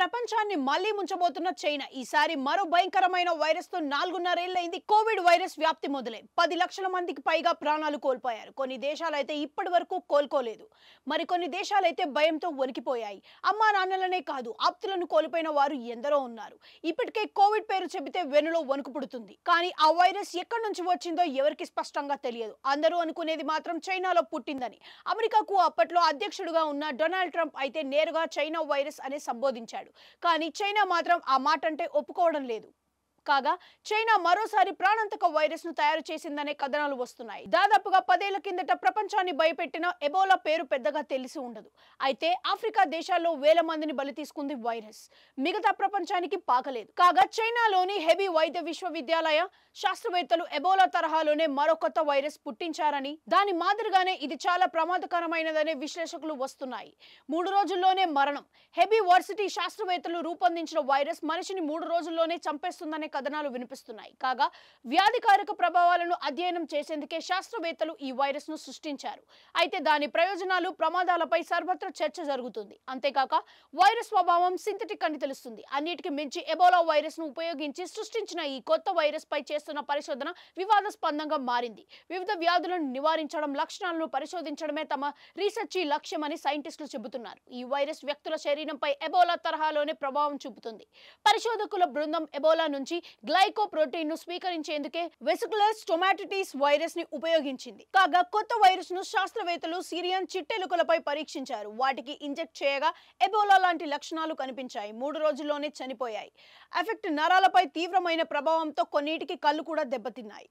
ప్రపంచాన్ని మళ్లీ ముంచబోతున్న చైనా ఈసారి మరో భయంకరమైన వైరస్ తో 4.5 ఏళ్లైంది కోవిడ్ వైరస్ వ్యాప్తి మొదలై 10 లక్షల మందికి పైగా ప్రాణాలు కోల్పోయారు. కొన్ని దేశాలైతే ఇప్పటి వరకు కోలుకోలేదు. మరికొన్ని దేశాలైతే భయంతో వణికిపోయాయి. అమ్మా నాన్నలనే కాదు ఆప్తులను కోల్పోయిన వారు ఎందరో ఉన్నారు. ఇప్పటికే కోవిడ్ పేరు చెబితే వెనులో వణుకు పుడుతుంది. కానీ ఆ వైరస్ ఎక్కడి నుంచి వచ్చిందో ఎవరికి స్పష్టంగా తెలియదు. అందరూ అనుకునేది మాత్రం చైనాలో పుట్టిందని. అమెరికాకు అప్పట్లో అధ్యక్షుడిగా ఉన్న డొనాల్డ్ ట్రంప్ అయితే నేరుగా చైనా వైరస్ అనే సంబోధించాడు. కానీ చైనా మాత్రం ఆ మాట అంటే ఒప్పుకోవడం లేదు. కాగా చైనా మరోసారి ప్రాణాంతక వైరస్ ను తయారు చేసిందనే కథనాలు వస్తున్నాయి. దాదాపుగా 10 ఏళ్ల కిందట ప్రపంచాన్ని భయపెట్టిన ఎబోలా పేరు పెద్దగా తెలిసి ఉండదు. అయితే ఆఫ్రికా దేశాల్లో వేల మందిని బలి తీసుకుంది వైరస్. మిగతా ప్రపంచానికి పాకలేదు. కాగా చైనాలోని హెబీ వైద్య విశ్వవిద్యాలయ శాస్త్రవేత్తలు ఎబోలా తరహాలోనే మరో కొత్త వైరస్ పుట్టించారని, దాని మాదిరిగానే ఇది చాలా ప్రమాదకరమైనదనే విశ్లేషకులు వస్తున్నాయి. 3 రోజుల్లోనే మరణం. హెబీ వర్సిటీ శాస్త్రవేత్తలు రూపొందించిన వైరస్ మనిషిని 3 రోజుల్లోనే చంపేస్తుందనే కథనాలు వినిపిస్తున్నాయి. కాగా వ్యాధికారక ప్రభావాలను అధ్యయనం చేసేందుకే శాస్త్రవేత్తలు ఈ వైరస్ ను సృష్టించారు. అయితే దాని ప్రయోజనాలు ప్రమాదాలపై సర్వత్రా చర్చ జరుగుతుంది. అంతేకాక వైరస్ స్వభావం సింథటిక్ అని తెలుస్తుంది. అన్నిటికీ మించి ఎబోలా వైరస్ ను ఉపయోగించి సృష్టించిన ఈ కొత్త వైరస్ పై చేస్తున్న పరిశోధన వివాదాస్పదంగా మారింది. వివిధ వ్యాధులను నివారించడం, లక్షణాలను పరిశోధించడమే తమ రీసెర్చ్ లక్ష్యమని సైంటిస్టులు చెబుతున్నారు. ఈ వైరస్ వ్యక్తుల శరీరంపై ఎబోలా తరహాలోనే ప్రభావం చూపుతుంది. పరిశోధకుల బృందం ఎబోలా నుంచి గ్లైకోప్రోటీన్ ను స్వీకరించేందుకే వెసికులర్ స్టొమాటిటిస్ వైరస్ ని ఉపయోగించింది. కాగా కొత్త వైరస్ ను శాస్త్రవేత్తలు సిరియన్ చిట్టెలుకలపై పరీక్షించారు. వాటికి ఇంజెక్ట్ చేయగా ఎబోలా లాంటి లక్షణాలు కనిపించాయి. 3 రోజుల్లోనే చనిపోయాయి. ఎఫెక్ట్ నరాలపై తీవ్రమైన ప్రభావంతో కొన్నిటికి కళ్ళు కూడా దెబ్బతిన్నాయి.